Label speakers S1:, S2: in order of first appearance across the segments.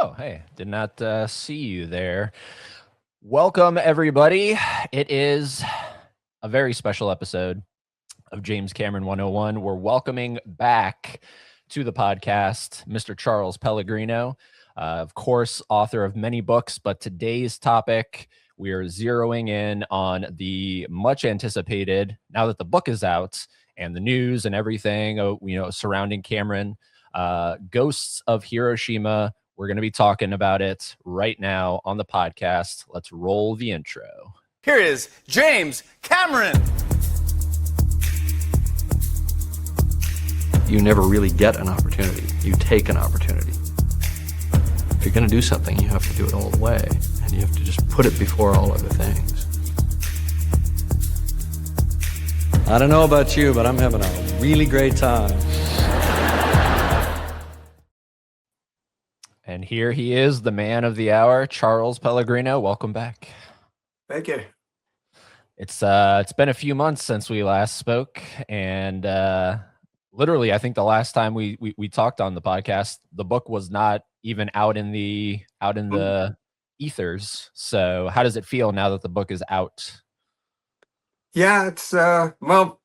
S1: Oh, hey, did not see you there. Welcome, everybody. It is a very special episode of James Cameron 101. We're welcoming back to the podcast Mr. Charles Pellegrino, of course, author of many books, but today's topic, we are zeroing in on the much anticipated, now that the book is out and the news and everything, surrounding Cameron, Ghosts of Hiroshima. We're going to be talking about it right now on the podcast. Let's roll the intro.
S2: Here is James Cameron.
S3: You never really get an opportunity. You take an opportunity. If you're going to do something, you have to do it all the way, and you have to just put it before all other things. I don't know about you, but I'm having a really great time.
S1: And here he is, the man of the hour, Charles Pellegrino. Welcome back.
S4: Thank you.
S1: It's been a few months since we last spoke, and literally, I think the last time we talked on the podcast, the book was not even out in the ethers. So, how does it feel now that the book is out?
S4: Yeah, it's no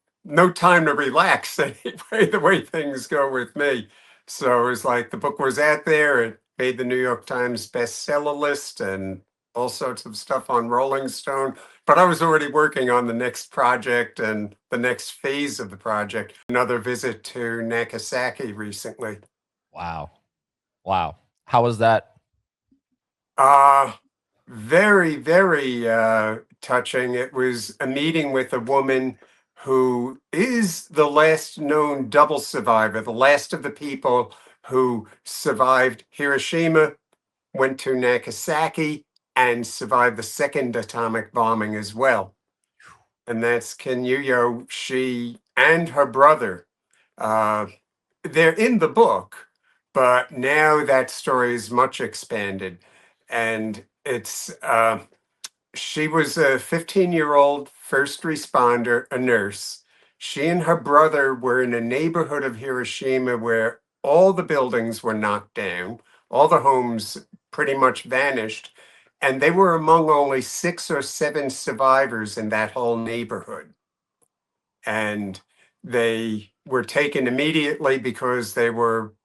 S4: time to relax anyway, the way things go with me. So it was like the book was out there, it made the New York Times bestseller list and all sorts of stuff on Rolling Stone. But I was already working on the next project and the next phase of the project. Another visit to Nagasaki recently.
S1: Wow. How was that?
S4: Very, very touching. It was a meeting with a woman who is the last known double survivor, the last of the people who survived Hiroshima, went to Nagasaki, and survived the second atomic bombing as well. And that's Kenyuyo. She and her brother. They're in the book, but now that story is much expanded. And it's she was a 15-year-old first responder, a nurse. She and her brother were in a neighborhood of Hiroshima where all the buildings were knocked down, all the homes pretty much vanished, and they were among only 6 or 7 survivors in that whole neighborhood. And they were taken immediately because they were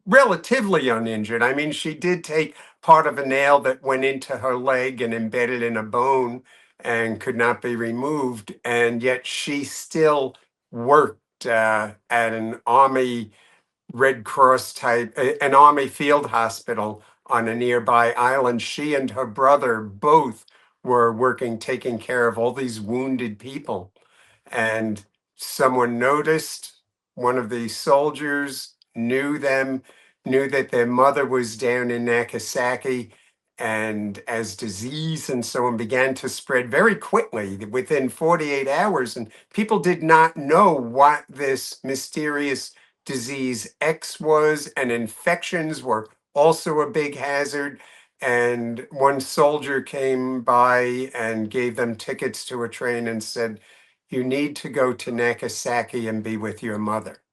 S4: relatively uninjured. I mean, she did take part of a nail that went into her leg and embedded in a bone and could not be removed. And yet she still worked at an Army Red Cross type, an Army field hospital on a nearby island. She and her brother both were working, taking care of all these wounded people. And someone noticed, one of the soldiers knew them, knew that their mother was down in Nagasaki, and as disease and so on began to spread very quickly within 48 hours, and people did not know what this mysterious disease X was, and infections were also a big hazard. And one soldier came by and gave them tickets to a train and said, "You need to go to Nagasaki and be with your mother."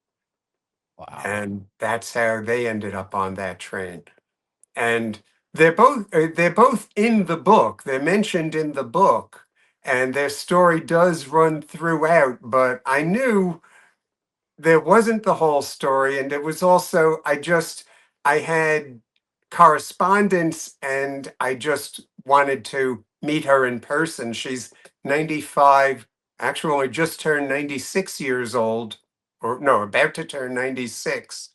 S1: Wow.
S4: And that's how they ended up on that train. And they're both in the book. They're mentioned in the book, and their story does run throughout. But I knew there wasn't the whole story, and it was also I had correspondence, and I just wanted to meet her in person. She's 95, actually just turned 96 years old, or no, about to turn 96.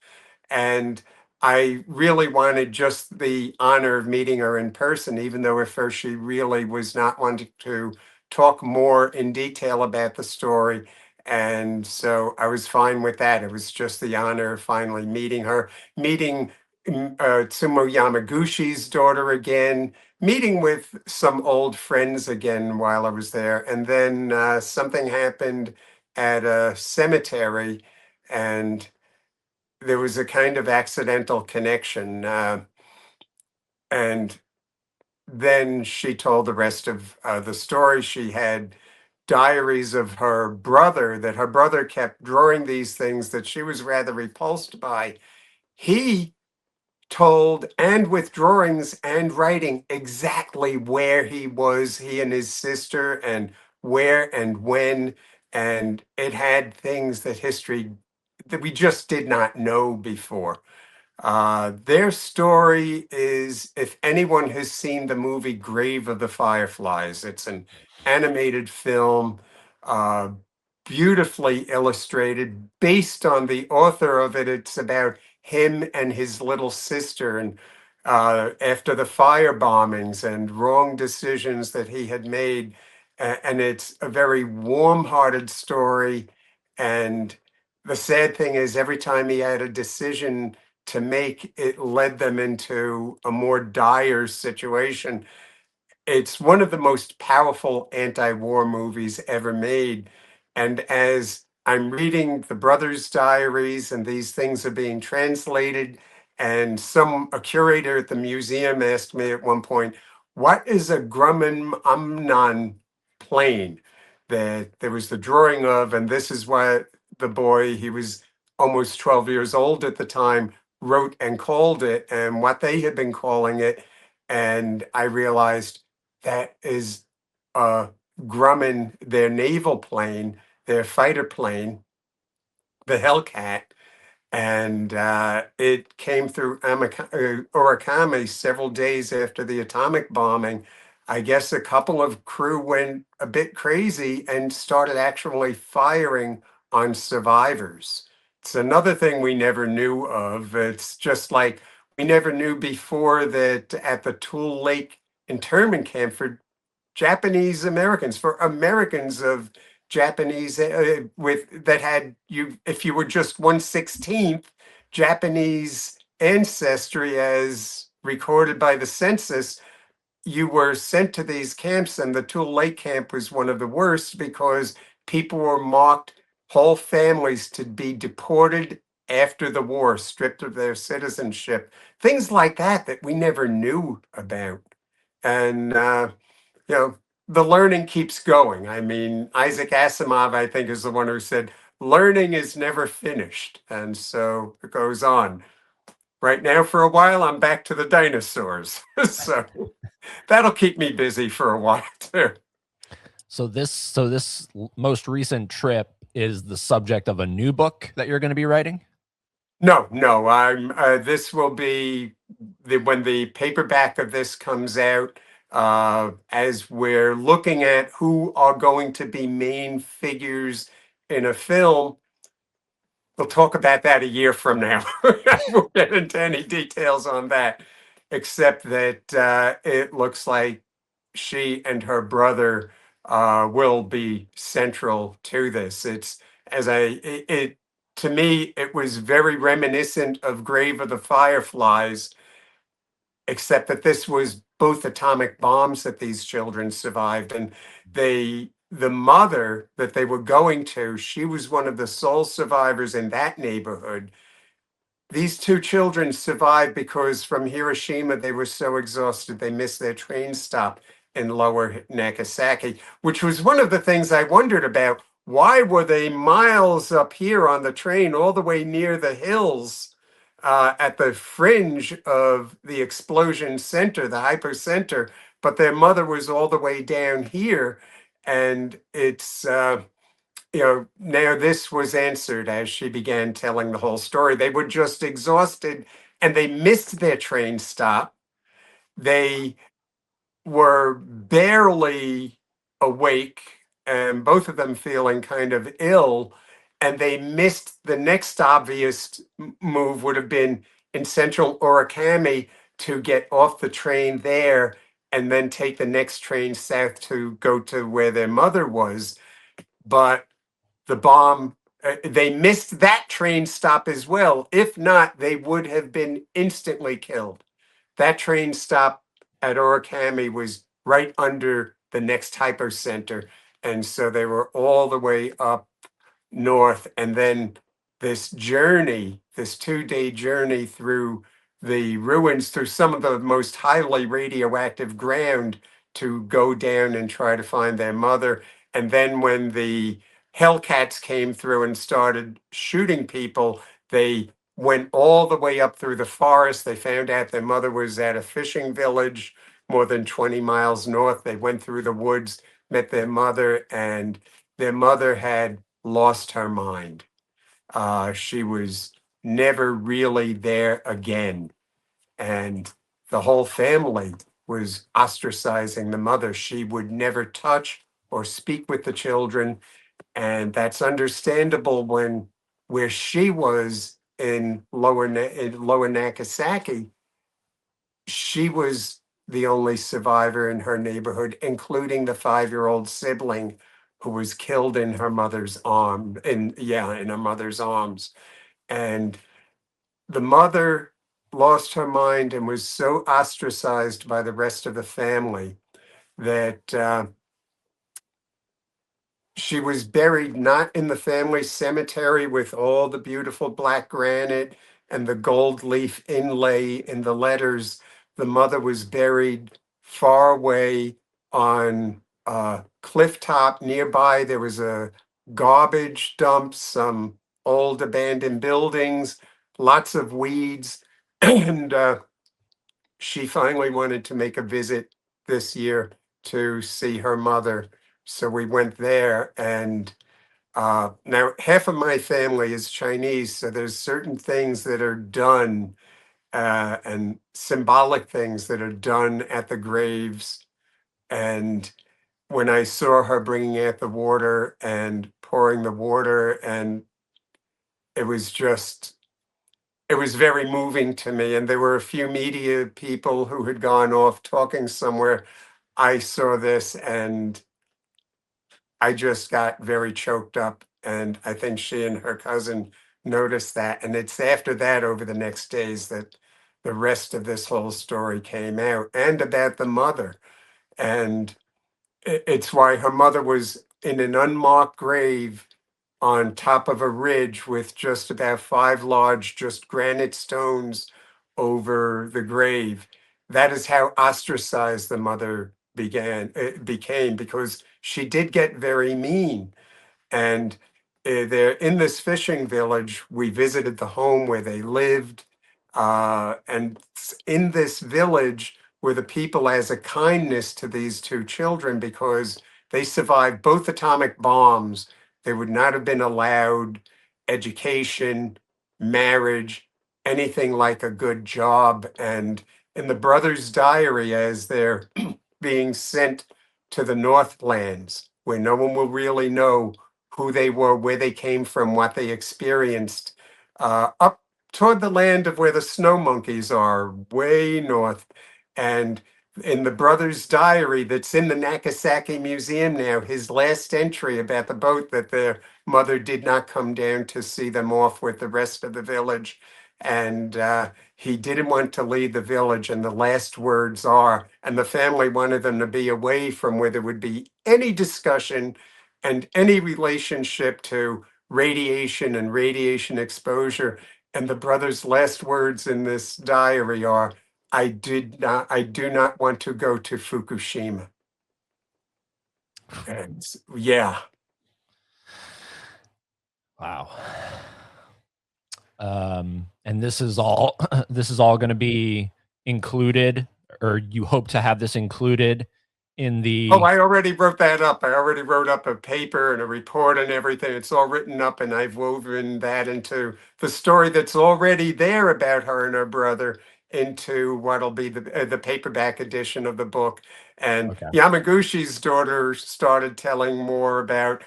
S4: And I really wanted just the honor of meeting her in person, even though at first she really was not wanting to talk more in detail about the story. And so I was fine with that. It was just the honor of finally meeting her, meeting Tsumo Yamaguchi's daughter again, meeting with some old friends again while I was there. And then something happened at a cemetery, and there was a kind of accidental connection. And then she told the rest of the story. She had diaries of her brother, that her brother kept drawing these things that she was rather repulsed by. He told, and with drawings and writing, exactly where he was, he and his sister, and where and when. And it had things that history that we just did not know before. Their story is, if anyone has seen the movie Grave of the Fireflies, it's an animated film, uh, beautifully illustrated, based on the author of it. It's about him and his little sister, and after the fire bombings and wrong decisions that he had made. And it's a very warm-hearted story. And the sad thing is, every time he had a decision to make, it led them into a more dire situation. It's one of the most powerful anti-war movies ever made. And as I'm reading the brothers' diaries and these things are being translated, and a curator at the museum asked me at one point, what is a Grumman Amnon plane that there was the drawing of? And this is what the boy, he was almost 12 years old at the time, wrote and called it, and what they had been calling it. And I realized that is Grumman, their naval plane, their fighter plane, the Hellcat. And it came through Orikami several days after the atomic bombing. I guess a couple of crew went a bit crazy and started actually firing on survivors. It's another thing we never knew of. It's just like we never knew before that at the Tool Lake internment camp for Japanese Americans, for Americans of Japanese with that had you, if you were just 1/16th Japanese ancestry as recorded by the census, you were sent to these camps. And the Tool Lake camp was one of the worst because people were marked, whole families, to be deported after the war, stripped of their citizenship, things like that that we never knew about. And you know, the learning keeps going. I mean, Isaac Asimov, I think, is the one who said, learning is never finished. And so it goes on. Right now, for a while, I'm back to the dinosaurs. So that'll keep me busy for a while too.
S1: So this most recent trip is the subject of a new book that you're going to be writing?
S4: No, I'm. This will be when the paperback of this comes out. As we're looking at who are going to be main figures in a film, we'll talk about that a year from now. I won't get into any details on that, except that it looks like she and her brother will be central to this. It's as it to me, it was very reminiscent of Grave of the Fireflies, except that this was both atomic bombs that these children survived. And the mother that they were going to, she was one of the sole survivors in that neighborhood. These two children survived because from Hiroshima, they were so exhausted, they missed their train stop in lower Nagasaki, which was one of the things I wondered about. Why were they miles up here on the train, all the way near the hills at the fringe of the explosion center, the hypocenter, but their mother was all the way down here? And it's, now this was answered as she began telling the whole story. They were just exhausted and they missed their train stop. They were barely awake, and both of them feeling kind of ill. And they missed the next obvious move, would have been in central Orikami to get off the train there and then take the next train south to go to where their mother was. But the bomb, they missed that train stop as well. If not, they would have been instantly killed. That train stop at Orikami was right under the next hypocenter. And so they were all the way up north. And then this journey, this 2-day journey through the ruins, through some of the most highly radioactive ground, to go down and try to find their mother. And then when the Hellcats came through and started shooting people, they went all the way up through the forest. They found out their mother was at a fishing village more than 20 miles north. They went through the woods, met their mother, and their mother had lost her mind. She was never really there again. And the whole family was ostracizing the mother. She would never touch or speak with the children. And that's understandable when where she was in lower Nagasaki, she was the only survivor in her neighborhood, including the 5-year-old sibling who was killed in her mother's in her mother's arms. And the mother lost her mind and was so ostracized by the rest of the family that she was buried not in the family cemetery with all the beautiful black granite and the gold leaf inlay in the letters. The mother was buried far away on a cliff top nearby. There was a garbage dump, some old abandoned buildings, lots of weeds. And she finally wanted to make a visit this year to see her mother. So we went there, and now half of my family is Chinese, so there's certain things that are done and symbolic things that are done at the graves. And when I saw her bringing out the water and pouring the water, and it was just, it was very moving to me. And there were a few media people who had gone off talking somewhere. I saw this and I just got very choked up. And I think she and her cousin noticed that. And it's after that, over the next days, that the rest of this whole story came out, and about the mother. And it's why her mother was in an unmarked grave on top of a ridge with just about 5 large, just granite stones over the grave. That is how ostracized the mother became, because she did get very mean. And they're in this fishing village. We visited the home where they lived. And in this village were the people, as a kindness to these 2 children, because they survived both atomic bombs. They would not have been allowed education, marriage, anything like a good job. And in the brother's diary, as they're being sent to the Northlands, where no one will really know who they were, where they came from, what they experienced, up toward the land of where the snow monkeys are, way north. And in the brother's diary that's in the Nagasaki Museum now, his last entry about the boat, that their mother did not come down to see them off with the rest of the village. And he didn't want to leave the village. And the last words are, and the family wanted them to be away from where there would be any discussion and any relationship to radiation and radiation exposure. And the brother's last words in this diary are, I do not want to go to Fukushima. And yeah.
S1: Wow. And this is all this is all going to be included, or you hope to have this included in the...
S4: Oh, I already wrote that up. I already wrote up a paper and a report and everything. It's all written up, and I've woven that into the story that's already there about her and her brother into what'll be the paperback edition of the book. And
S1: Okay.
S4: Yamaguchi's daughter started telling more about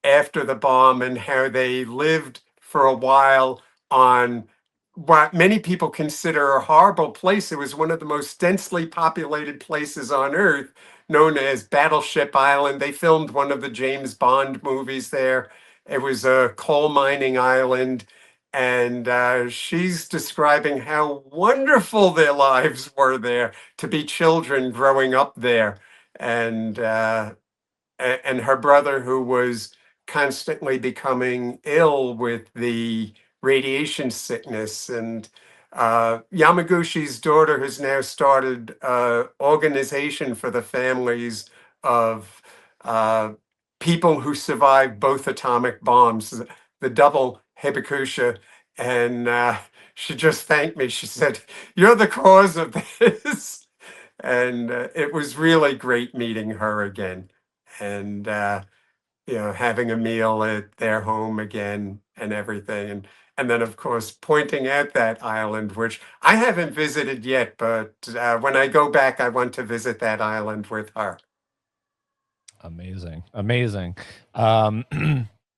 S4: after the bomb and how they lived for a while on what many people consider a horrible place. It was one of the most densely populated places on Earth, known as Battleship Island. They filmed one of the James Bond movies there. It was a coal mining island. And she's describing how wonderful their lives were there, to be children growing up there. And her brother, who was constantly becoming ill with the radiation sickness. And Yamaguchi's daughter has now started an organization for the families of people who survived both atomic bombs, the double hibakusha. And she just thanked me. She said, "You're the cause of this." And it was really great meeting her again. And having a meal at their home again and everything. And then, of course, pointing out that island, which I haven't visited yet, but when I go back, I want to visit that island with her.
S1: Amazing. Amazing. Um,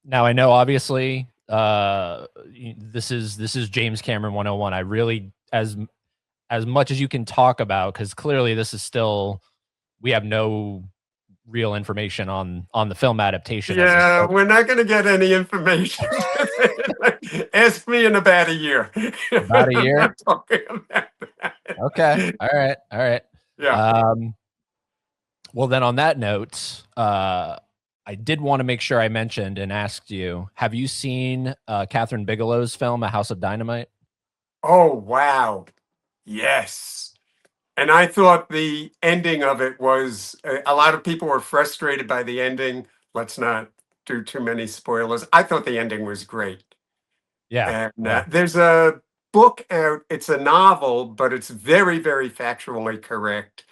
S1: now I know obviously this is James Cameron 101. I really, as much as you can talk about, because clearly this is still, we have no real information on the film adaptation of this.
S4: Yeah, we're not going to get any information. Ask me in about a year.
S1: About a year?
S4: I'm not talking about that.
S1: Okay. All right. All right.
S4: Yeah.
S1: Well, then on that note, I did want to make sure I mentioned and asked you, have you seen Catherine Bigelow's film, A House of Dynamite?
S4: Oh, wow. Yes. And I thought the ending of it was, a lot of people were frustrated by the ending. Let's not do too many spoilers. I thought the ending was great.
S1: Yeah.
S4: And there's a book out. It's a novel, but it's very, very factually correct.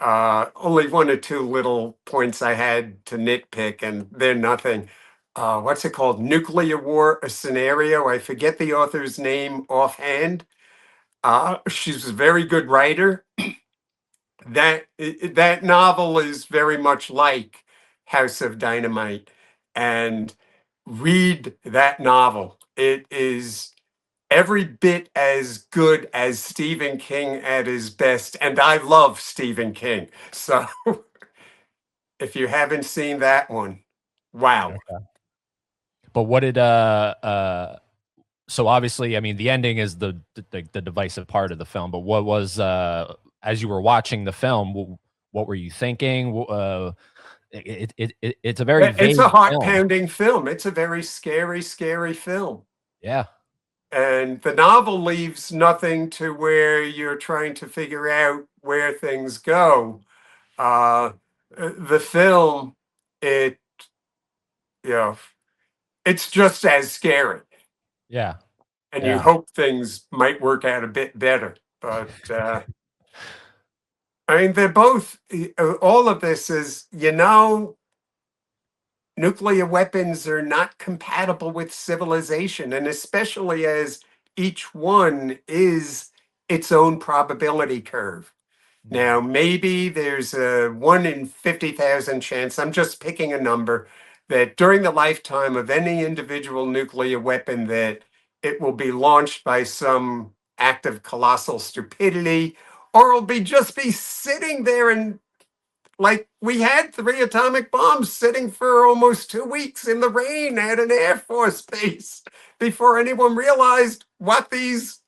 S4: Only one or two little points I had to nitpick, and they're nothing. What's it called? Nuclear War, a Scenario. I forget the author's name offhand. She's a very good writer. That novel is very much like House of Dynamite, and read that novel. It is every bit as good as Stephen King at his best, and I love Stephen King. So if you haven't seen that one, wow.
S1: Okay. But what did so obviously, I mean, the ending is the divisive part of the film, but what was as you were watching the film, what were you thinking? It's a very
S4: It's
S1: vague
S4: a heart
S1: film.
S4: pounding film. It's a very scary, scary film.
S1: Yeah.
S4: And the novel leaves nothing to where you're trying to figure out where things go. The film, it, it's just as scary.
S1: Yeah.
S4: And
S1: Yeah.
S4: you hope things might work out a bit better. But I mean, they're both, all of this is, nuclear weapons are not compatible with civilization, and especially as each one is its own probability curve. Now, maybe there's a 1 in 50,000 chance, I'm just picking a number, that during the lifetime of any individual nuclear weapon that it will be launched by some act of colossal stupidity, or it'll just be sitting there, and like we had 3 atomic bombs sitting for almost 2 weeks in the rain at an Air Force base before anyone realized what these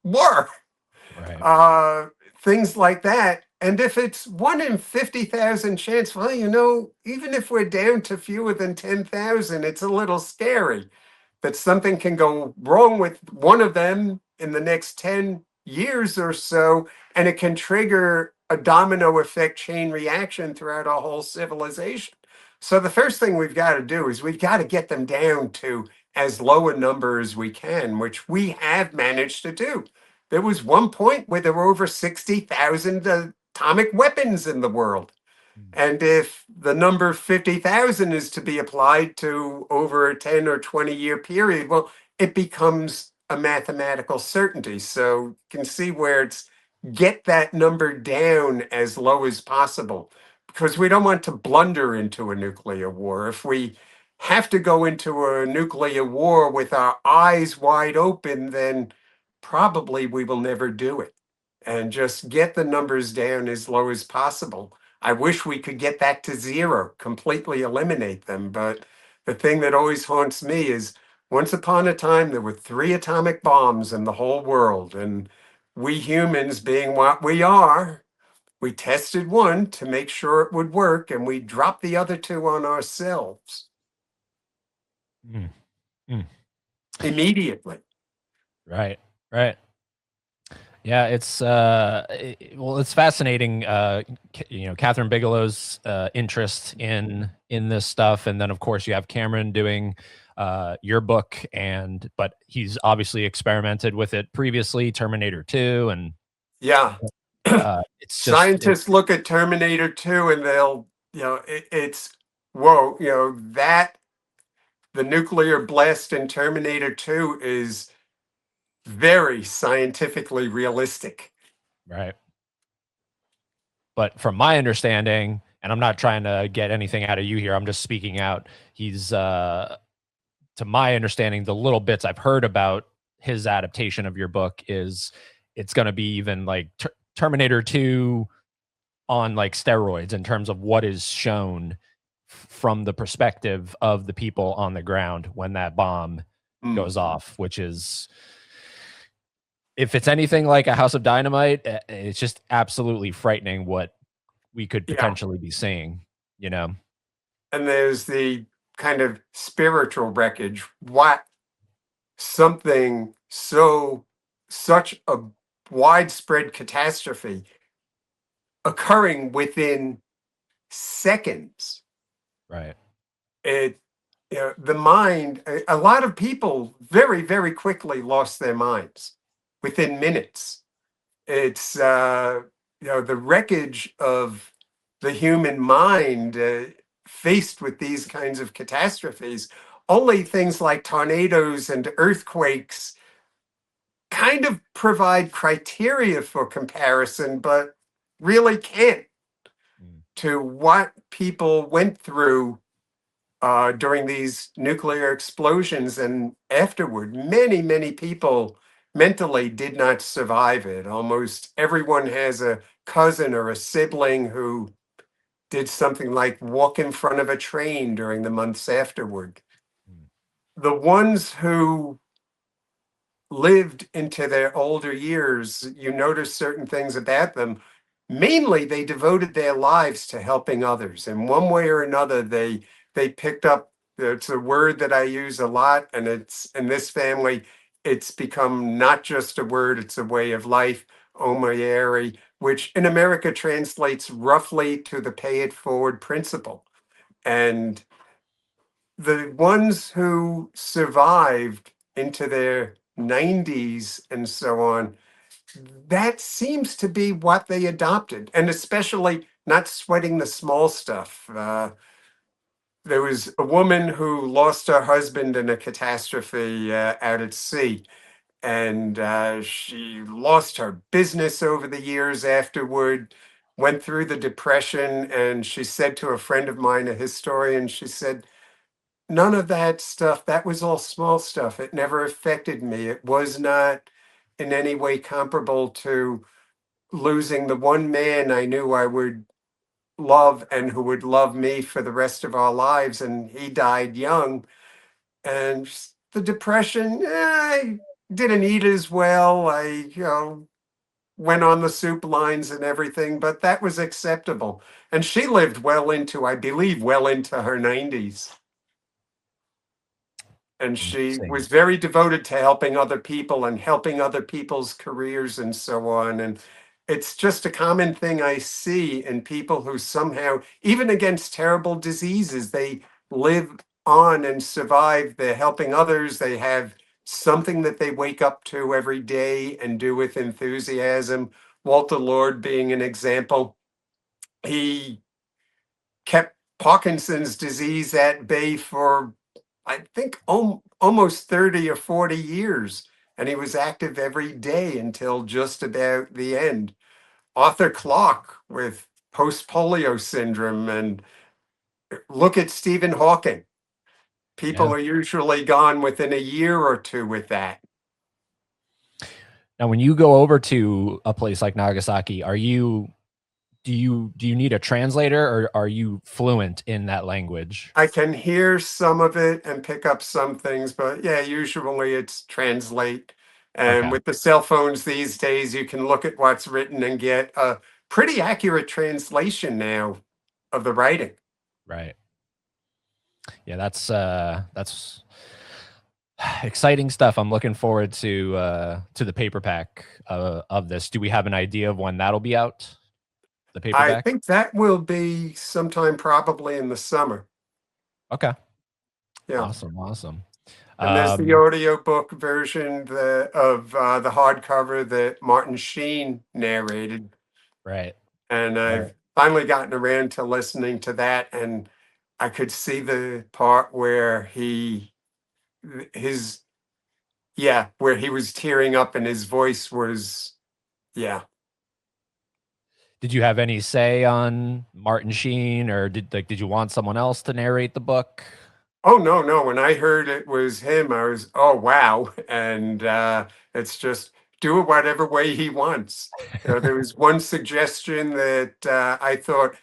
S4: were.
S1: Right.
S4: Things like that. And if it's 1 in 50,000 chance, well, even if we're down to fewer than 10,000, it's a little scary that something can go wrong with one of them in the next 10 years or so, and it can trigger a domino effect chain reaction throughout our whole civilization. So the first thing we've got to do is we've got to get them down to as low a number as we can, which we have managed to do. There was one point where there were over 60,000 atomic weapons in the world. And if the number 50,000 is to be applied to over a 10 or 20-year period, well, it becomes a mathematical certainty. So you can see where it's get that number down as low as possible, because we don't want to blunder into a nuclear war. If we have to go into a nuclear war with our eyes wide open, then probably we will never do it. And just get the numbers down as low as possible. I wish we could get that to 0, completely eliminate them. But the thing that always haunts me is once upon a time, there were 3 atomic bombs in the whole world. And we humans, being what we are, we tested one to make sure it would work, and we dropped the other 2 on ourselves. Immediately.
S1: Right. Right. Yeah, it's it's fascinating. Catherine Bigelow's interest in this stuff, and then of course you have Cameron doing your book, but he's obviously experimented with it previously, Terminator 2, and
S4: Yeah.
S1: it's just
S4: Scientists look at Terminator 2 and they'll, it's, whoa, that the nuclear blast in Terminator 2 is very scientifically realistic.
S1: right. But from my understanding, and I'm not trying to get anything out of you here, I'm just speaking out. He's, to my understanding, the little bits I've heard about his adaptation of your book is it's going to be even like Terminator 2 on like steroids in terms of what is shown from the perspective of the people on the ground when that bomb goes off, which is, if it's anything like a House of Dynamite, it's just absolutely frightening what we could
S4: Yeah.
S1: potentially be seeing,
S4: And there's the kind of spiritual wreckage. What something such a widespread catastrophe occurring within seconds.
S1: Right.
S4: The mind, a lot of people very, very quickly lost their minds within minutes. It's, the wreckage of the human mind faced with these kinds of catastrophes. Only things like tornadoes and earthquakes kind of provide criteria for comparison, but really can't to what people went through during these nuclear explosions and afterward. Many, many people mentally did not survive it. Almost everyone has a cousin or a sibling who did something like walk in front of a train during the months afterward. The ones who lived into their older years, you notice certain things about them. Mainly, they devoted their lives to helping others. In one way or another, they picked up. It's a word that I use a lot, and it's in this family. It's become not just a word; it's a way of life. Omayeri, which in America translates roughly to the pay it forward principle. And the ones who survived into their 90s and so on, that seems to be what they adopted, and especially not sweating the small stuff. There was a woman who lost her husband in a catastrophe out at sea, and she lost her business over the years afterward, went through the depression, and she said to a friend of mine, a historian, she said, none of that stuff, that was all small stuff. It never affected me. It was not in any way comparable to losing the one man I knew I would love and who would love me for the rest of our lives. And he died young. And the depression, I didn't eat as well. I, went on the soup lines and everything, but that was acceptable. And she lived well into, I believe, well into her 90s. And she was very devoted to helping other people and helping other people's careers and so on. And it's just a common thing I see in people who somehow, even against terrible diseases, they live on and survive. They're helping others. They have something that they wake up to every day and do with enthusiasm. Walter Lord being an example. He kept Parkinson's disease at bay for, I think, almost 30 or 40 years. And he was active every day until just about the end. Arthur Clarke with post-polio syndrome. And look at Stephen Hawking. People are usually gone within a year or two with that.
S1: Now, when you go over to a place like Nagasaki, do you need a translator, or are you fluent in that language?
S4: I can hear some of it and pick up some things, but yeah, usually it's translate. And with the cell phones these days, you can look at what's written and get a pretty accurate translation now of the writing.
S1: Right. Yeah, that's exciting stuff. I'm looking forward to the paperback of this. Do we have an idea of when that'll be out? The paperback?
S4: I think that will be sometime probably in the summer.
S1: Okay.
S4: Yeah.
S1: Awesome.
S4: And there's the audiobook version of the hardcover that Martin Sheen narrated.
S1: Right.
S4: And
S1: Right.
S4: I've finally gotten around to listening to that, and I could see the part where where he was tearing up and his voice was, yeah.
S1: Did you have any say on Martin Sheen, or did you want someone else to narrate the book?
S4: Oh, no, no. When I heard it was him, I was, oh, wow. And it's just do it whatever way he wants. There was one suggestion that I thought,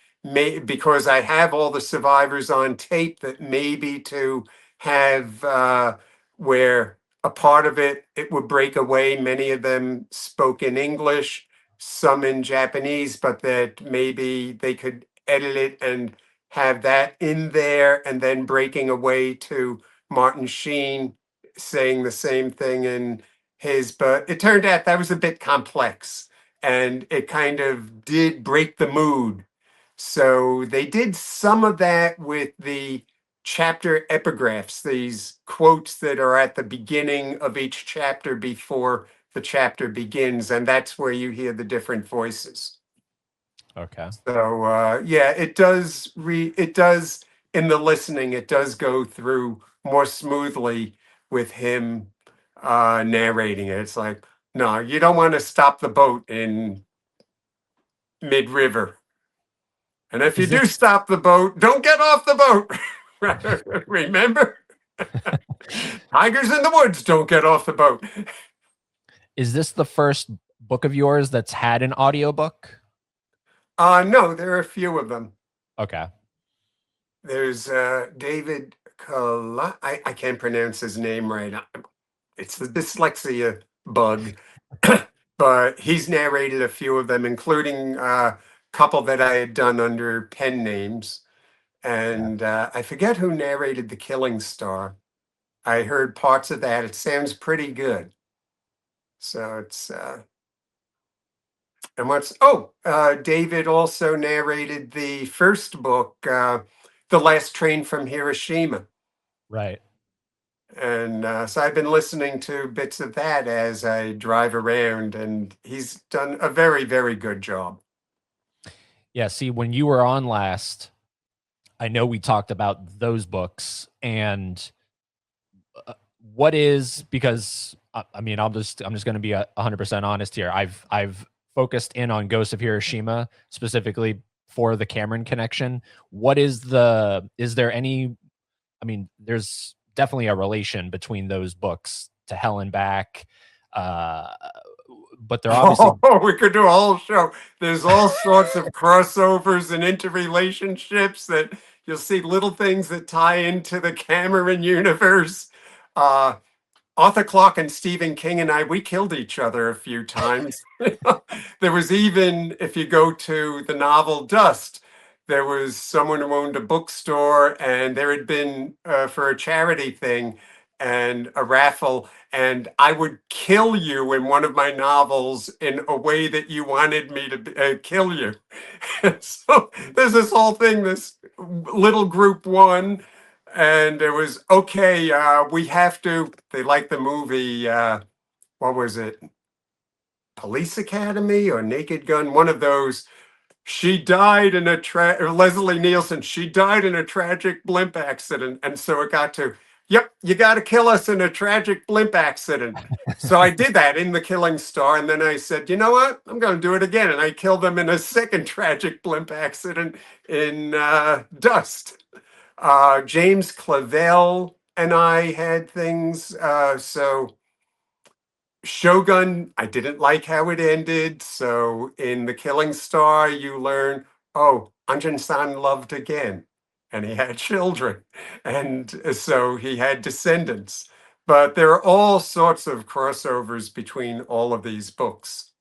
S4: because I have all the survivors on tape, that maybe to have where a part of it would break away. Many of them spoke in English, some in Japanese, but that maybe they could edit it and have that in there, and then breaking away to Martin Sheen saying the same thing in his. But it turned out that was a bit complex, and it kind of did break the mood. So they did some of that with the chapter epigraphs, these quotes that are at the beginning of each chapter before the chapter begins, and that's where you hear the different voices.
S1: Okay.
S4: So yeah, it does in the listening, it does go through more smoothly with him narrating it. It's like, no, you don't want to stop the boat in mid-river. And if you
S1: Is
S4: do
S1: this
S4: stop the boat, don't get off the boat. Remember? Tigers in the woods, don't get off the boat.
S1: is this the first book of yours that's had an audiobook?
S4: No, there are a few of them.
S1: Okay.
S4: There's David I can't pronounce his name right. It's the dyslexia bug. But he's narrated a few of them, including a couple that I had done under pen names. And I forget who narrated The Killing Star. I heard parts of that. It sounds pretty good. So it's David also narrated the first book, The Last Train from Hiroshima.
S1: Right.
S4: And so I've been listening to bits of that as I drive around, and he's done a very, very good job.
S1: Yeah. See, when you were on last, I know we talked about those books, and what is, because I mean, I'm just going to be 100% honest here. I've focused in on Ghost of Hiroshima specifically for the Cameron connection. Is there any, I mean, there's definitely a relation between those books to Hell and Back. But they're obviously,
S4: Oh, we could do a whole show. There's all sorts of crossovers and interrelationships that you'll see, little things that tie into the Cameron universe. Arthur Clarke and Stephen King and I, we killed each other a few times. There was even, if you go to the novel Dust, there was someone who owned a bookstore, and there had been for a charity thing and a raffle, and I would kill you in one of my novels in a way that you wanted me to kill you. So there's this whole thing, this little group won, and it was okay. We have to. They like the movie. What was it? Police Academy or Naked Gun? One of those. She died in a Leslie Nielsen. She died in a tragic blimp accident, and so it got to. Yep, you got to kill us in a tragic blimp accident. So I did that in The Killing Star, and then I said, you know what? I'm going to do it again, and I killed them in a second tragic blimp accident in Dust. James Clavell and I had things. So Shogun, I didn't like how it ended. So in The Killing Star, you learn, oh, Anjin-san loved again, and he had children. And so he had descendants. But there are all sorts of crossovers between all of these books.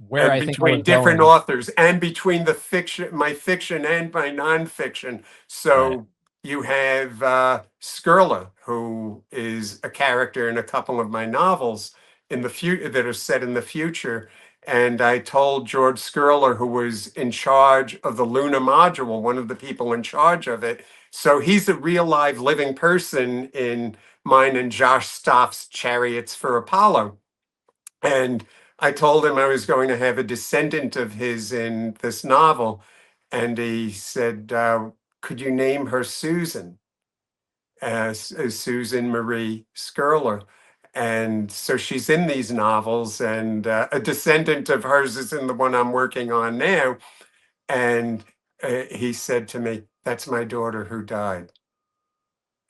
S1: where
S4: And
S1: I think we're
S4: between different
S1: going.
S4: authors, and between the fiction, my fiction and my nonfiction. So
S1: Right.
S4: you have Skurla, who is a character in a couple of my novels in the future that are set in the future. And I told George Skurla, who was in charge of the lunar module, one of the people in charge of it. So he's a real live living person in mine and Josh Stoff's Chariots for Apollo. And I told him I was going to have a descendant of his in this novel. And he said, could you name her Susan? As Susan Marie Skirler. And so she's in these novels, and a descendant of hers is in the one I'm working on now. And he said to me, that's my daughter who died.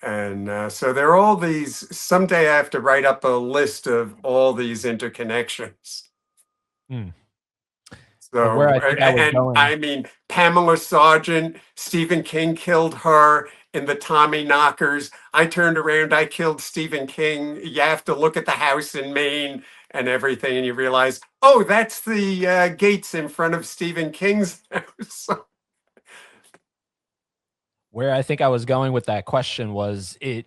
S4: And so there are all these, someday I have to write up a list of all these interconnections.
S1: Mm. But where
S4: So,
S1: I think I was
S4: and
S1: going,
S4: I mean, Pamela Sargent, Stephen King killed her in the Tommy Knockers. I turned around, I killed Stephen King. You have to look at the house in Maine and everything, and you realize, oh, that's the gates in front of Stephen King's house.
S1: where I think I was going with that question was it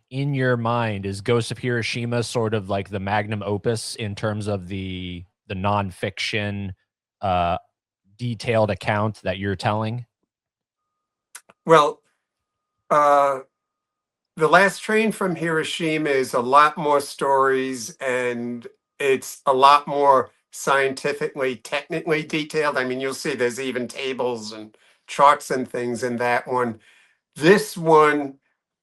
S1: in your mind, is Ghost of Hiroshima sort of like the magnum opus in terms of the nonfiction detailed account that you're telling?
S4: Well, The Last Train from Hiroshima is a lot more stories, and it's a lot more scientifically, technically detailed. I mean, you'll see there's even tables and charts and things in that one. This one,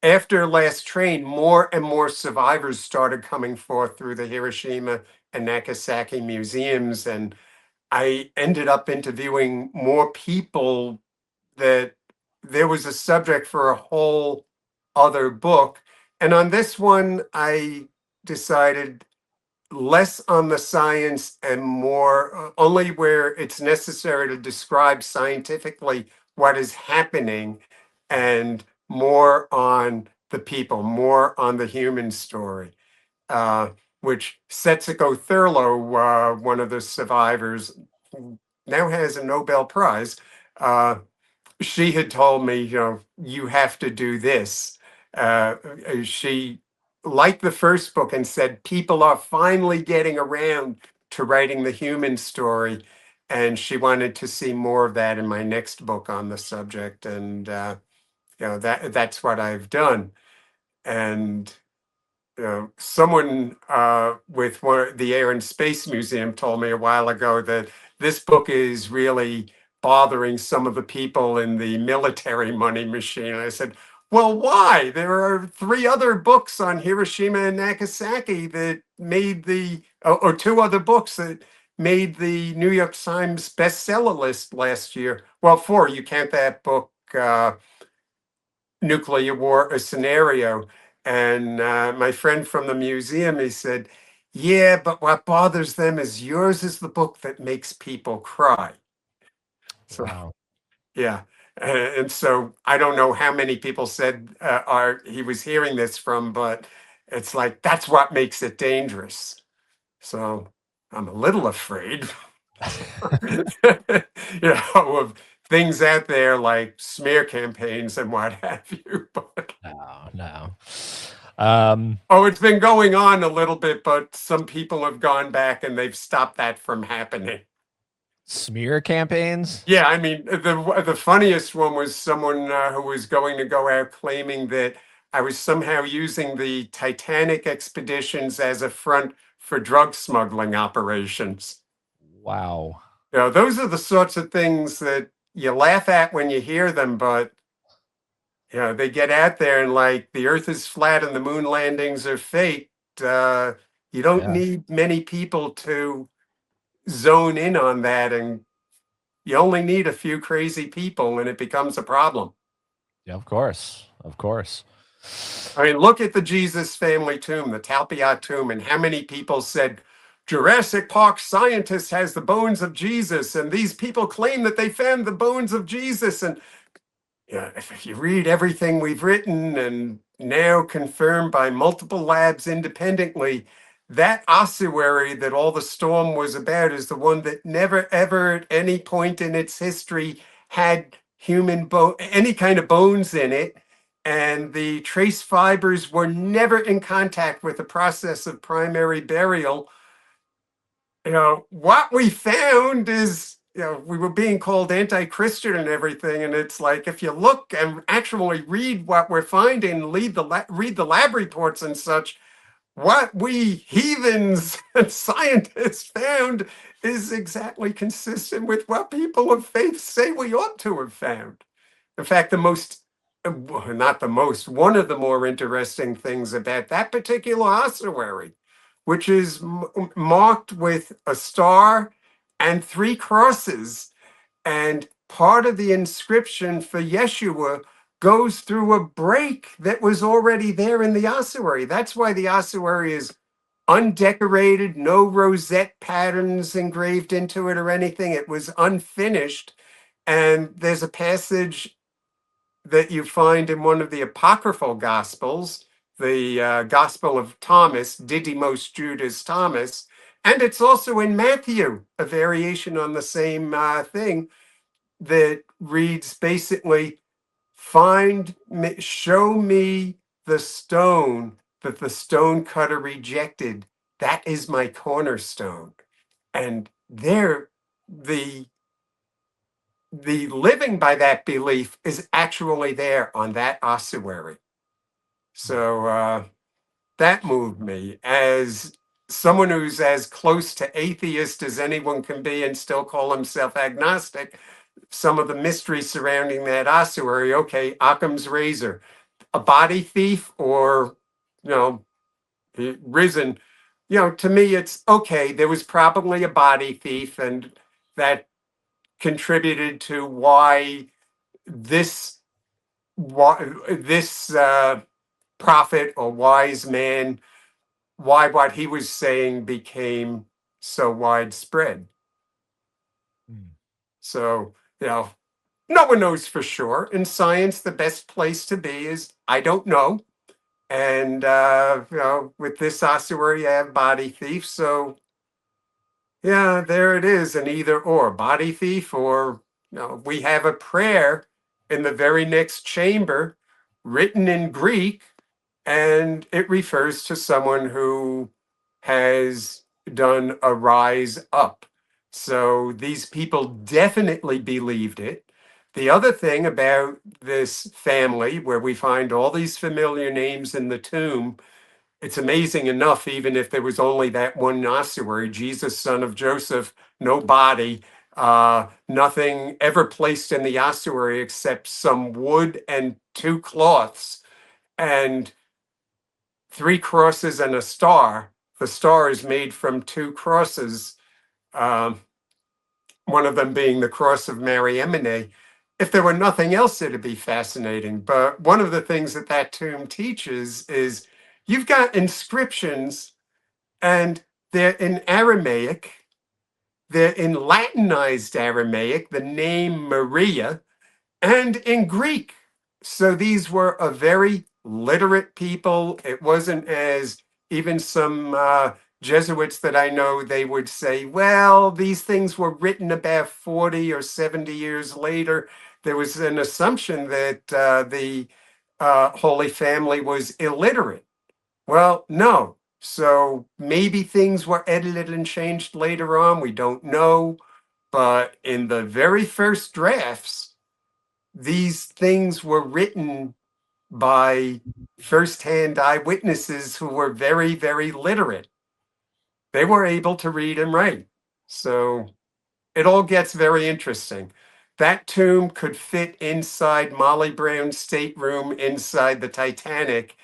S4: after Last Train, more and more survivors started coming forth through the Hiroshima and Nagasaki museums. And I ended up interviewing more people that there was a subject for a whole other book. And on this one, I decided less on the science and more only where it's necessary to describe scientifically what is happening, and more on the people, more on the human story, which Setsuko Thurlow, one of the survivors, who now has a Nobel Prize, she had told me, you have to do this. She liked the first book and said, people are finally getting around to writing the human story. And she wanted to see more of that in my next book on the subject. And, that's what I've done. And someone with the Air and Space Museum told me a while ago that this book is really bothering some of the people in the military money machine. And I said, well, why? There are 3 other books on Hiroshima and Nagasaki that made or 2 other books that made the New York Times bestseller list last year. Well, 4, you count that book, Nuclear War, a Scenario. And my friend from the museum, he said, yeah, but what bothers them is yours is the book that makes people cry. So,
S1: Wow.
S4: yeah. And so I don't know how many people said he was hearing this from, but it's like, that's what makes it dangerous. So I'm a little afraid, of things out there like smear campaigns and what have you. But
S1: No.
S4: it's been going on a little bit, but some people have gone back and they've stopped that from happening.
S1: Smear campaigns?
S4: Yeah, I mean, the funniest one was someone who was going to go out claiming that I was somehow using the Titanic expeditions as a front for drug smuggling operations.
S1: Wow.
S4: Those are the sorts of things that you laugh at when you hear them, but they get out there and like the earth is flat and the moon landings are fake. You don't
S1: Yeah.
S4: need many people to zone in on that, and you only need a few crazy people and it becomes a problem.
S1: Yeah, of course. Of course.
S4: I mean, look at the Jesus family tomb, the Talpiot tomb, and how many people said, Jurassic Park scientist has the bones of Jesus, and these people claim that they found the bones of Jesus. And if you read everything we've written and now confirmed by multiple labs independently, that ossuary that all the storm was about is the one that never, ever at any point in its history had any kind of bones in it. And the trace fibers were never in contact with the process of primary burial. What we found is we were being called anti-Christian and everything. And it's like, if you look and actually read what we're finding, read the lab reports and such, what we heathens and scientists found is exactly consistent with what people of faith say we ought to have found. In fact, one of the more interesting things about that particular ossuary, which is marked with a star and 3 crosses, and part of the inscription for Yeshua goes through a break that was already there in the ossuary. That's why the ossuary is undecorated, no rosette patterns engraved into it or anything. It was unfinished. And there's a passage that you find in one of the apocryphal gospels, the Gospel of Thomas, Didymos Judas Thomas, and it's also in Matthew, a variation on the same thing that reads basically, show me the stone that the stonecutter rejected. That is my cornerstone. And there, the living by that belief is actually there on that ossuary. So that moved me as someone who's as close to atheist as anyone can be and still call himself agnostic. Some of the mystery surrounding that ossuary. Okay, Occam's razor, a body thief or, risen. To me, it's okay. There was probably a body thief, and that contributed to why this prophet or wise man, why what he was saying became so widespread. So, no one knows for sure. In science, the best place to be is, I don't know. And, with this ossuary, I have body thief. So, yeah, there it is, an either or, body thief, or we have a prayer in the very next chamber written in Greek, and it refers to someone who has done a rise up. So these people definitely believed it. The other thing about this family, where we find all these familiar names in the tomb, it's amazing enough, even if there was only that one ossuary, Jesus, son of Joseph, no body, nothing ever placed in the ossuary except some wood and 2 cloths and 3 crosses and a star. The star is made from 2 crosses, one of them being the cross of Mary Emine. If there were nothing else, it'd be fascinating. But one of the things that tomb teaches is you've got inscriptions, and they're in Aramaic, they're in Latinized Aramaic, the name Maria, and in Greek. So these were a very literate people. It wasn't as even some Jesuits that I know, they would say, well, these things were written about 40 or 70 years later. There was an assumption that the Holy Family was illiterate. Well, no. So maybe things were edited and changed later on. We don't know. But in the very first drafts, these things were written by firsthand eyewitnesses who were very, very literate. They were able to read and write. So it all gets very interesting. That tomb could fit inside Molly Brown's stateroom inside the Titanic.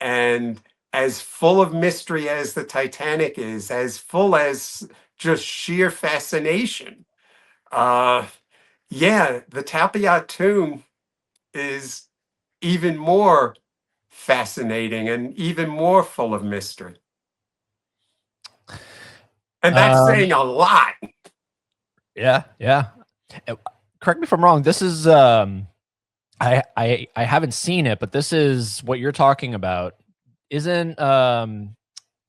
S4: And as full of mystery as the Titanic is, as full as just sheer fascination, the Talpiot tomb is even more fascinating and even more full of mystery. And that's saying a lot.
S1: Yeah. Correct me if I'm wrong. This is I haven't seen it, but this is what you're talking about. Isn't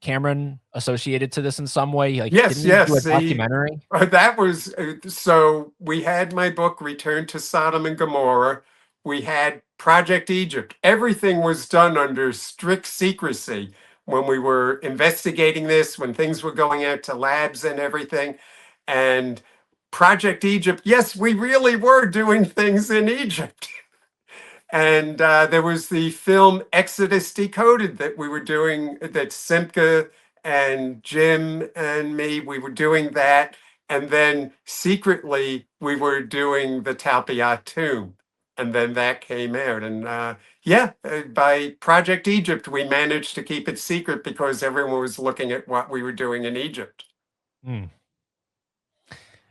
S1: Cameron associated to this in some way? Like,
S4: yes.
S1: Do a documentary?
S4: That was so we had my book Return to Sodom and Gomorrah. We had Project Egypt. Everything was done under strict secrecy when we were investigating this, when things were going out to labs and everything. And Project Egypt, yes, we really were doing things in Egypt. And there was the film Exodus Decoded that we were doing, that Simca and Jim and me, we were doing that. And then secretly, we were doing the Talpiot tomb. And then that came out. And by Project Egypt, we managed to keep it secret because everyone was looking at what we were doing in Egypt.
S1: Hmm.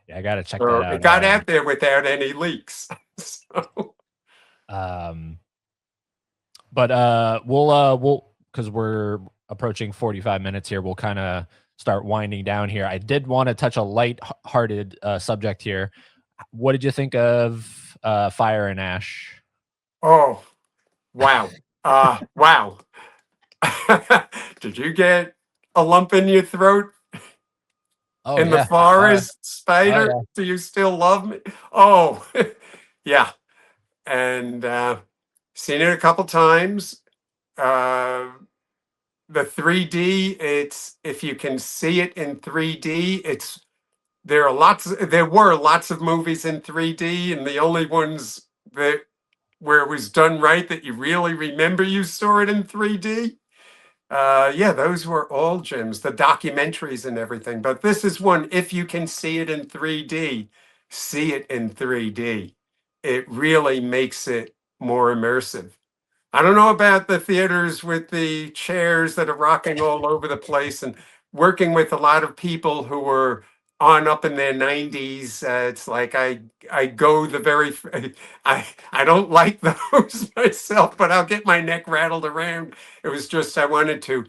S1: Yeah, I got to check
S4: So
S1: that out.
S4: it got out there without any leaks. So,
S1: But we'll because we're approaching 45 minutes here, we'll kind of start winding down here. I did want to touch a light-hearted subject here. What did you think of Fire and Ash?
S4: oh, wow. Wow. Did you get a lump in your throat
S1: Oh,
S4: in
S1: yeah.
S4: the forest, Spider?
S1: yeah.
S4: Do you still love me? Oh, yeah. And seen it a couple times. The 3D, it's if you can see it in 3D, there were lots of movies in 3D, and the only ones that where it was done right that you really remember you saw it in 3D. Yeah, those were all gems, the documentaries and everything. But this is one, if you can see it in 3D, see it in 3D. It really makes it more immersive. I don't know about the theaters with the chairs that are rocking all over the place, and working with a lot of people who were on up in their 90s. It's like I go the very I don't like those myself, but I'll get my neck rattled around. It was just I wanted to,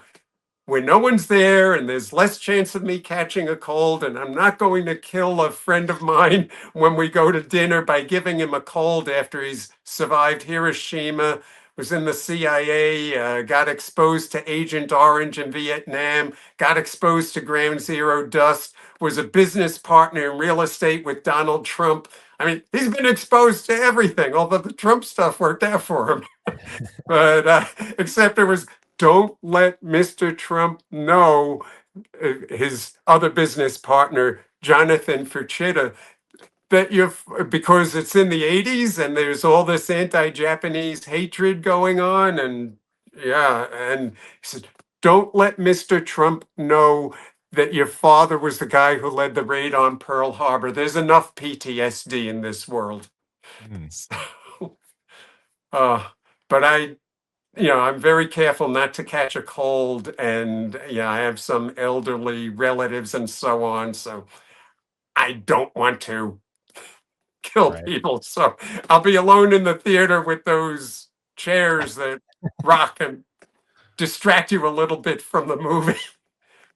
S4: when no one's there and there's less chance of me catching a cold, and I'm not going to kill a friend of mine when we go to dinner by giving him a cold after he's survived Hiroshima, was in the CIA, got exposed to Agent Orange in Vietnam, got exposed to Ground Zero dust, was a business partner in real estate with Donald Trump. I mean, he's been exposed to everything, although the Trump stuff worked out for him. But except it was, don't let Mr. Trump know, his other business partner, Jonathan Ferchitta, that because it's in the 80s and there's all this anti-Japanese hatred going on. And yeah, and he said, don't let Mr. Trump know that your father was the guy who led the raid on Pearl Harbor. There's enough PTSD in this world. So, but I'm very careful not to catch a cold, and I have some elderly relatives and so on. So I don't want to kill
S1: Right.
S4: people. So I'll be alone in the theater with those chairs that rock and distract you a little bit from the movie.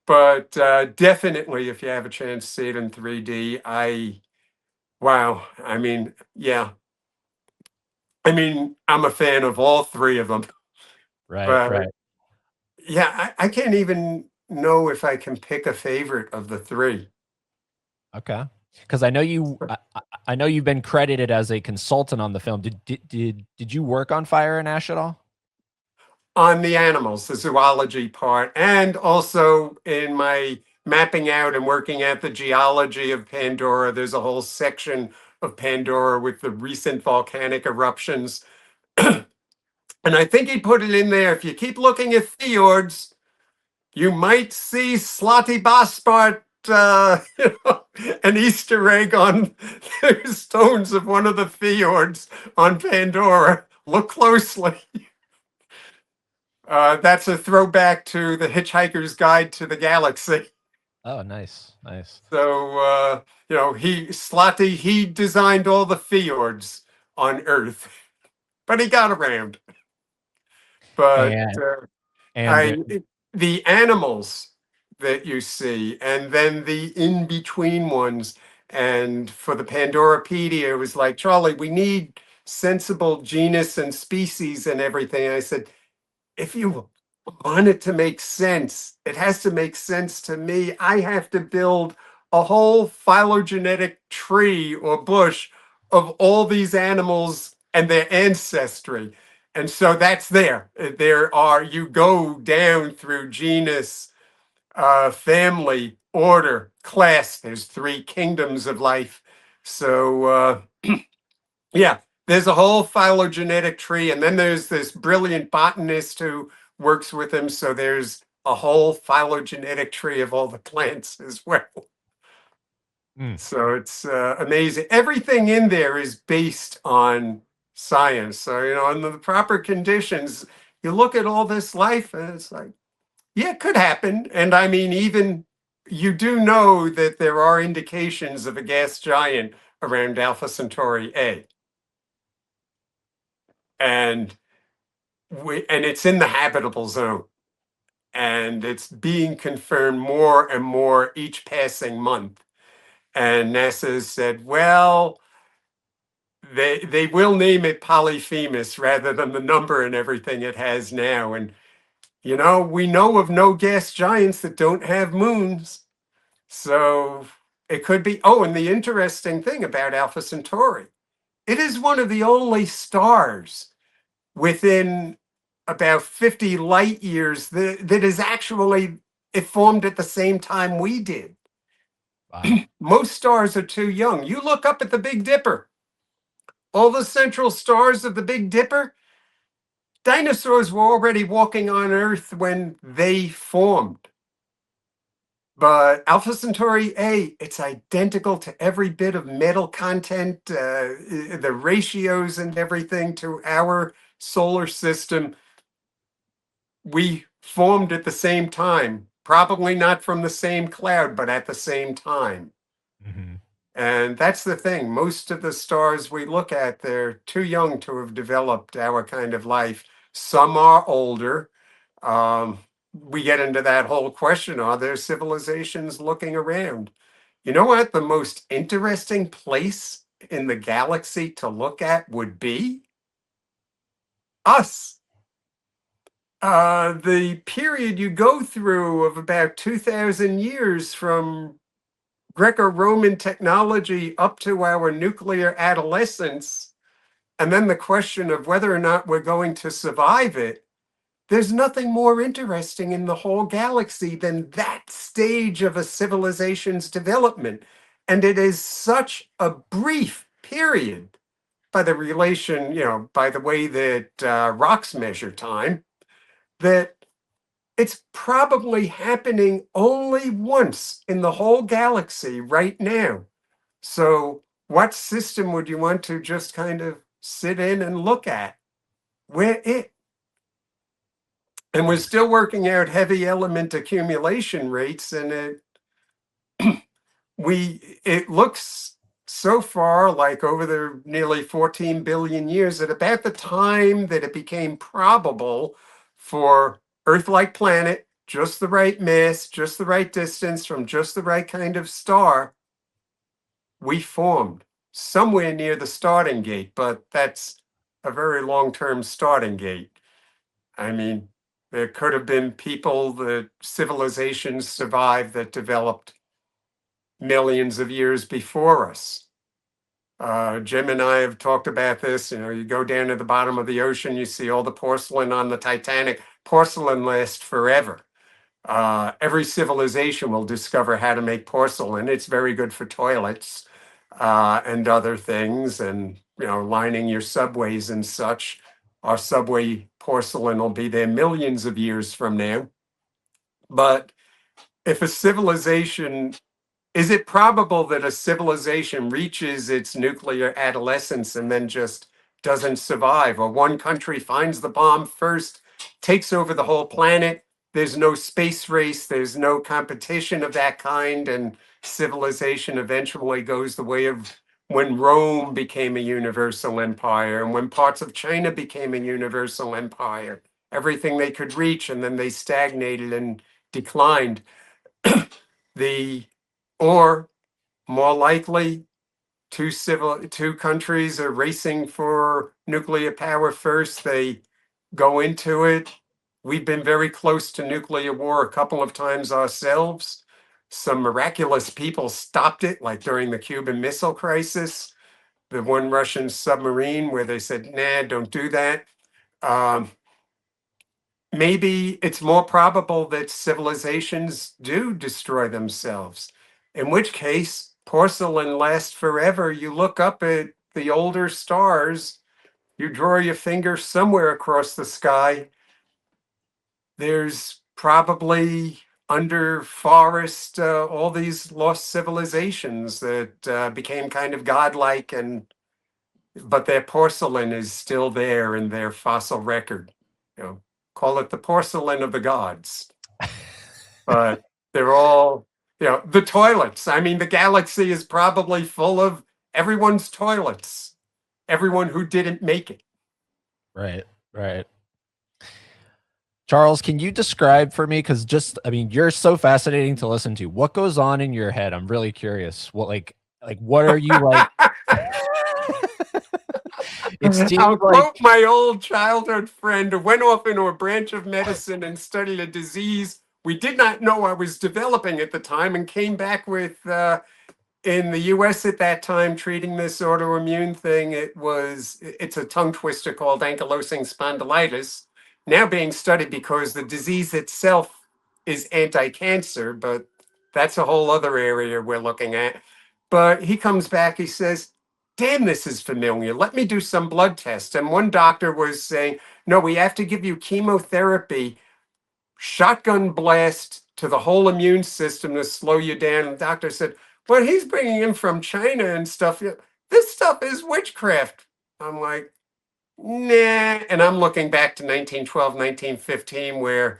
S4: But definitely, if you have a chance to see it in 3D, wow. I mean, yeah. I mean, I'm a fan of all three of them.
S1: Right.
S4: But yeah, I can't even know if I can pick a favorite of the three.
S1: Okay. Because I know I know you've been credited as a consultant on the film. Did you work on Fire and Ash at all?
S4: On the animals, the zoology part, and also in my mapping out and working out the geology of Pandora. There's a whole section of Pandora with the recent volcanic eruptions. And I think he put it in there. If you keep looking at fjords, you might see Slotty Bospart, an Easter egg on the stones of one of the fjords on Pandora. Look closely. That's a throwback to the Hitchhiker's Guide to the Galaxy.
S1: Oh, nice.
S4: So, he designed all the fjords on Earth, but he got around. But the animals that you see, and then the in-between ones, and for the Pandorapedia, it was like, Charlie, we need sensible genus and species and everything. I said, if you want it to make sense, it has to make sense to me. I have to build a whole phylogenetic tree or bush of all these animals and their ancestry. And so that's there. You go down through genus, family, order, class. There's 3 kingdoms of life. So, yeah, there's a whole phylogenetic tree, and then there's this brilliant botanist who works with him. So there's a whole phylogenetic tree of all the plants as well. So it's amazing. Everything in there is based on science. So, under the proper conditions, you look at all this life and it's like, yeah, it could happen. And I mean, even you do know that there are indications of a gas giant around Alpha Centauri A. And it's in the habitable zone. And it's being confirmed more and more each passing month. And NASA said, well, they will name it Polyphemus rather than the number and everything it has now. And we know of no gas giants that don't have moons. So it could be. Oh, and the interesting thing about Alpha Centauri, it is one of the only stars within about 50 light years that is actually, it formed at the same time we did.
S1: Wow.
S4: Most stars are too young. You look up at the Big Dipper. All the central stars of the Big Dipper, dinosaurs were already walking on Earth when they formed. But Alpha Centauri A, it's identical to every bit of metal content, the ratios and everything to our solar system. We formed at the same time, probably not from the same cloud, but at the same time.
S1: Mm-hmm.
S4: And that's the thing. Most of the stars we look at, they're too young to have developed our kind of life. Some are older. We get into that whole question, are there civilizations looking around? You know what the most interesting place in the galaxy to look at would be? Us. The period you go through of about 2,000 years from Greco-Roman technology up to our nuclear adolescence, and then the question of whether or not we're going to survive it, there's nothing more interesting in the whole galaxy than that stage of a civilization's development. And it is such a brief period by the relation, by the way that rocks measure time, that it's probably happening only once in the whole galaxy right now. So what system would you want to just kind of sit in and look at? We're it. And we're still working out heavy element accumulation rates, and it looks so far like over the nearly 14 billion years at about the time that it became probable for Earth-like planet, just the right mass, just the right distance from just the right kind of star, we formed somewhere near the starting gate, but that's a very long-term starting gate. I mean, there could have been people, the civilizations survived that developed millions of years before us. Jim and I have talked about this. You go down to the bottom of the ocean, you see all the porcelain on the Titanic. Porcelain lasts forever. Every civilization will discover how to make porcelain. It's very good for toilets and other things, and lining your subways and such. Our subway porcelain will be there millions of years from now. But if a civilization, is it probable that a civilization reaches its nuclear adolescence and then just doesn't survive? Or one country finds the bomb first, takes over the whole planet, there's no space race, there's no competition of that kind, and civilization eventually goes the way of when Rome became a universal empire and when parts of China became a universal empire, everything they could reach, and then they stagnated and declined. Or more likely, two countries are racing for nuclear power first. They go into it. We've been very close to nuclear war a couple of times ourselves. Some miraculous people stopped it, like during the Cuban Missile Crisis, the one Russian submarine where they said, nah, don't do that. Maybe it's more probable that civilizations do destroy themselves, in which case porcelain lasts forever. You look up at the older stars, you draw your finger somewhere across the sky. There's probably under forest all these lost civilizations that became kind of godlike, but their porcelain is still there in their fossil record. You know, call it the porcelain of the gods. But they're all, the toilets. I mean, the galaxy is probably full of everyone's toilets, everyone who didn't make it.
S1: Right, right. Charles, can you describe for me? Because you're so fascinating to listen to. What goes on in your head? I'm really curious. What are you like? It seems
S4: I'll
S1: like
S4: quote my old childhood friend who went off into a branch of medicine and studied a disease we did not know I was developing at the time, and came back with, in the US at that time, treating this autoimmune thing. It's a tongue twister called ankylosing spondylitis, now being studied because the disease itself is anti-cancer, but that's a whole other area we're looking at. But he comes back, he says, damn, this is familiar. Let me do some blood tests. And one doctor was saying, no, we have to give you chemotherapy, shotgun blast to the whole immune system to slow you down. And the doctor said, well, he's bringing in from China and stuff. This stuff is witchcraft. I'm like, nah. And I'm looking back to 1912, 1915, where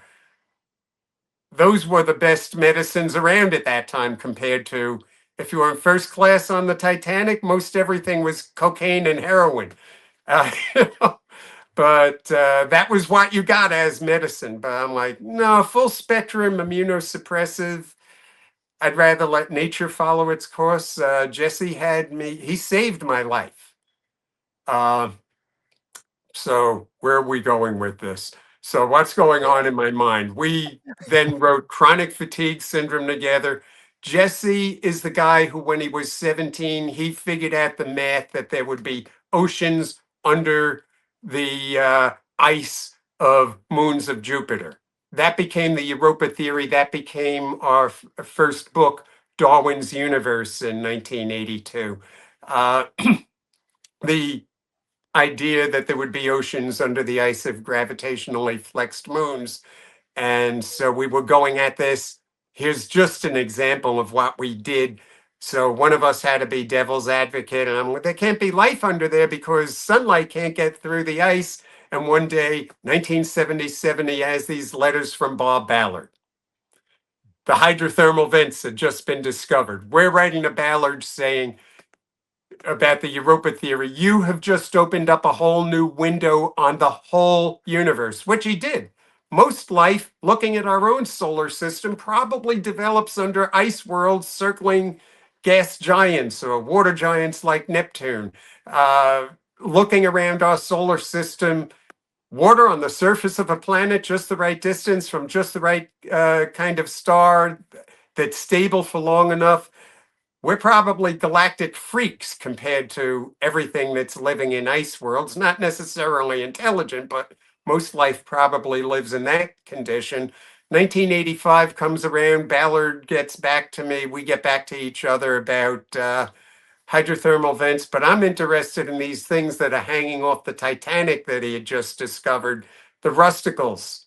S4: those were the best medicines around at that time, compared to if you were in first class on the Titanic, most everything was cocaine and heroin. Uh, but that was what you got as medicine. But I'm like, no, full spectrum immunosuppressive. I'd rather let nature follow its course. Jesse he saved my life. So where are we going with this? So what's going on in my mind? We then wrote chronic fatigue syndrome together. Jesse is the guy who, when he was 17, he figured out the math that there would be oceans under the ice of moons of Jupiter. That became the Europa theory. That became our first book, Darwin's Universe, in 1982. The idea that there would be oceans under the ice of gravitationally flexed moons. And so we were going at this. Here's just an example of what we did. So one of us had to be devil's advocate, and I'm like, there can't be life under there because sunlight can't get through the ice. And one day, 1977, he has these letters from Bob Ballard. The hydrothermal vents had just been discovered. We're writing to Ballard saying about the Europa theory, you have just opened up a whole new window on the whole universe, which he did. Most life, looking at our own solar system, probably develops under ice worlds circling gas giants or water giants like Neptune. Looking around our solar system, water on the surface of a planet just the right distance from just the right kind of star that's stable for long enough. We're probably galactic freaks compared to everything that's living in ice worlds. Not necessarily intelligent, but most life probably lives in that condition. 1985 comes around, Ballard gets back to me, we get back to each other about hydrothermal vents, but I'm interested in these things that are hanging off the Titanic that he had just discovered, the rusticles.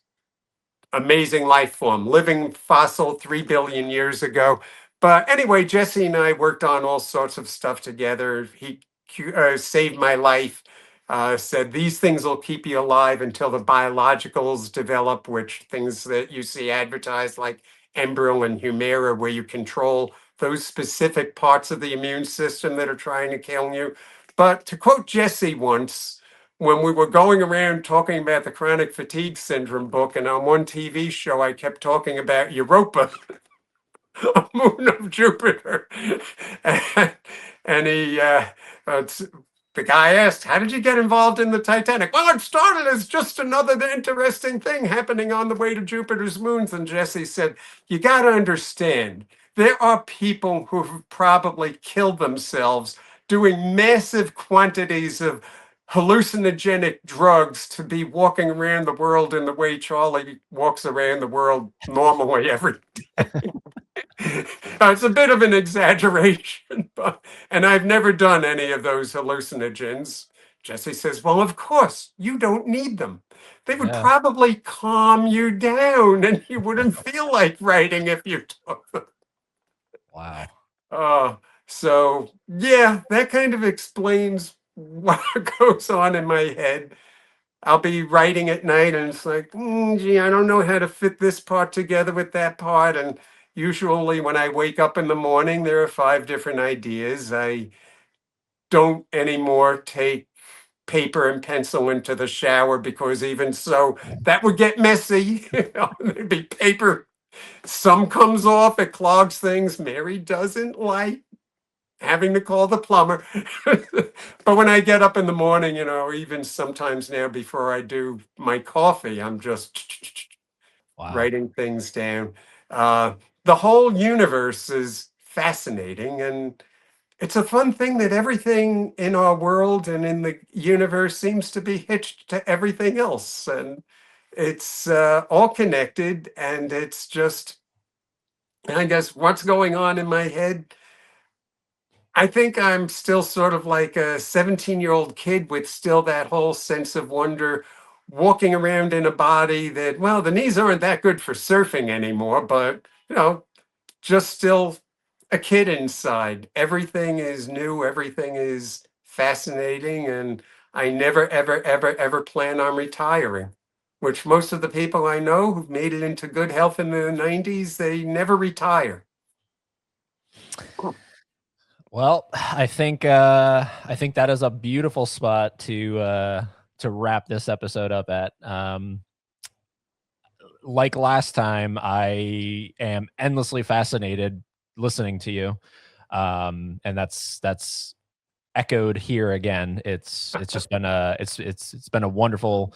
S4: Amazing life form, living fossil 3 billion years ago. But anyway, Jesse and I worked on all sorts of stuff together. He saved my life, said these things will keep you alive until the biologicals develop, which things that you see advertised like Enbrel and Humira, where you control those specific parts of the immune system that are trying to kill you. But to quote Jesse once, when we were going around talking about the chronic fatigue syndrome book, and on one TV show, I kept talking about Europa, a moon of Jupiter. and the guy asked, how did you get involved in the Titanic? Well, it started as just another interesting thing happening on the way to Jupiter's moons. And Jesse said, you got to understand, there are people who have probably killed themselves doing massive quantities of hallucinogenic drugs to be walking around the world in the way Charlie walks around the world normally every day. It's a bit of an exaggeration, and I've never done any of those hallucinogens. Jesse says, well, of course, you don't need them. They would
S1: Yeah.
S4: probably calm you down and you wouldn't feel like writing if you took.
S1: Wow.
S4: Uh, so, yeah, that kind of explains what goes on in my head. I'll be writing at night and it's like, gee, I don't know how to fit this part together with that part. And usually when I wake up in the morning, there are 5 different ideas. I don't anymore take paper and pencil into the shower because even so, that would get messy. There'd be paper. Some comes off, it clogs things. Mary doesn't like having to call the plumber. But when I get up in the morning, even sometimes now before I do my coffee, I'm just
S1: Wow.
S4: writing things down. The whole universe is fascinating, and it's a fun thing that everything in our world and in the universe seems to be hitched to everything else. And it's all connected, and it's just, I guess, what's going on in my head. I think I'm still sort of like a 17-year-old kid with still that whole sense of wonder, walking around in a body that, well, the knees aren't that good for surfing anymore, but, just still a kid inside. Everything is new, everything is fascinating, and I never, ever, ever, ever plan on retiring, which most of the people I know who've made it into good health in the 90s, they never retire.
S1: Well, I think that is a beautiful spot to wrap this episode up at. Like last time, I am endlessly fascinated listening to you. And that's echoed here again. It's just been it's been a wonderful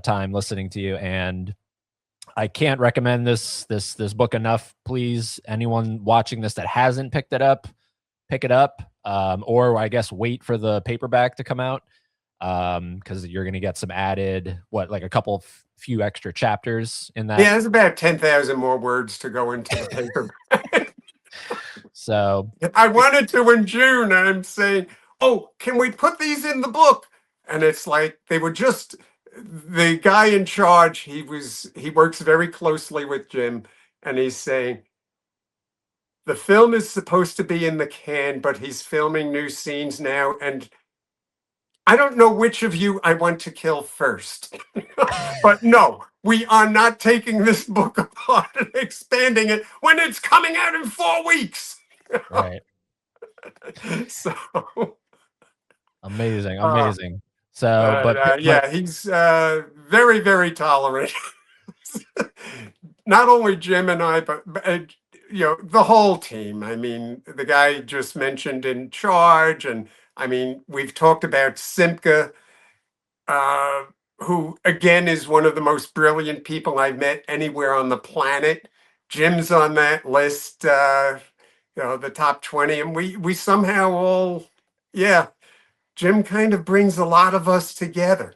S1: time listening to you, and I can't recommend this book enough. Please, anyone watching this that hasn't picked it up, pick it up, or I guess wait for the paperback to come out, because you're going to get some added, like a couple few extra chapters in that.
S4: Yeah, there's about 10,000 more words to go into the paper.
S1: So
S4: I wanted to in June, and I'm saying, oh, can we put these in the book? And it's like they were just the guy in charge. He works very closely with Jim, and he's saying the film is supposed to be in the can, but he's filming new scenes now, and I don't know which of you I want to kill first. But no, we are not taking this book apart and expanding it when it's coming out in 4 weeks.
S1: right.
S4: So
S1: Amazing. So,
S4: yeah, he's very, very tolerant. Not only Jim and I, but the whole team. I mean, the guy just mentioned in charge, and I mean, we've talked about Simca, who again is one of the most brilliant people I've met anywhere on the planet. Jim's on that list, the top 20, and we somehow all, yeah. Jim kind of brings a lot of us together.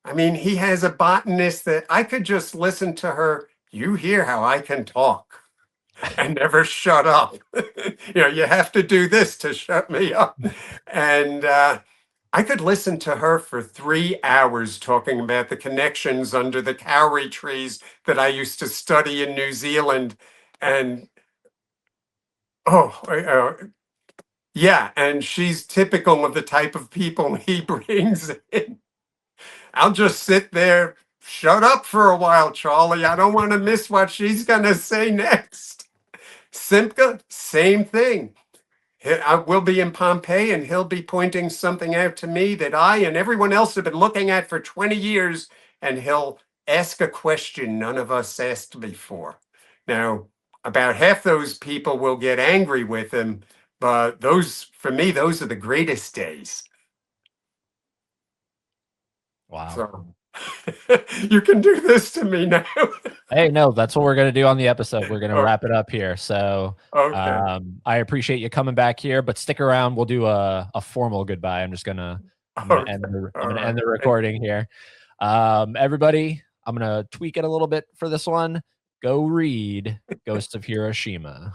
S4: I mean, he has a botanist that I could just listen to her. You hear how I can talk and never shut up. You have to do this to shut me up. And I could listen to her for 3 hours talking about the connections under the kauri trees that I used to study in New Zealand. And yeah, and she's typical of the type of people he brings in. I'll just sit there, shut up for a while, Charlie. I don't want to miss what she's going to say next. Simca, same thing. I will be in Pompeii, and he'll be pointing something out to me that I and everyone else have been looking at for 20 years, and he'll ask a question none of us asked before. Now, about half those people will get angry with him, but for me, those are the greatest days.
S1: wow.
S4: So you can do this to me now.
S1: Hey, no, that's what we're going to do on the episode. We're going to wrap it up here. So
S4: Okay.
S1: I appreciate you coming back here, but stick around. We'll do a formal goodbye. I'm going to end the recording here. Everybody, I'm going to tweak it a little bit for this one. Go read Ghost of Hiroshima.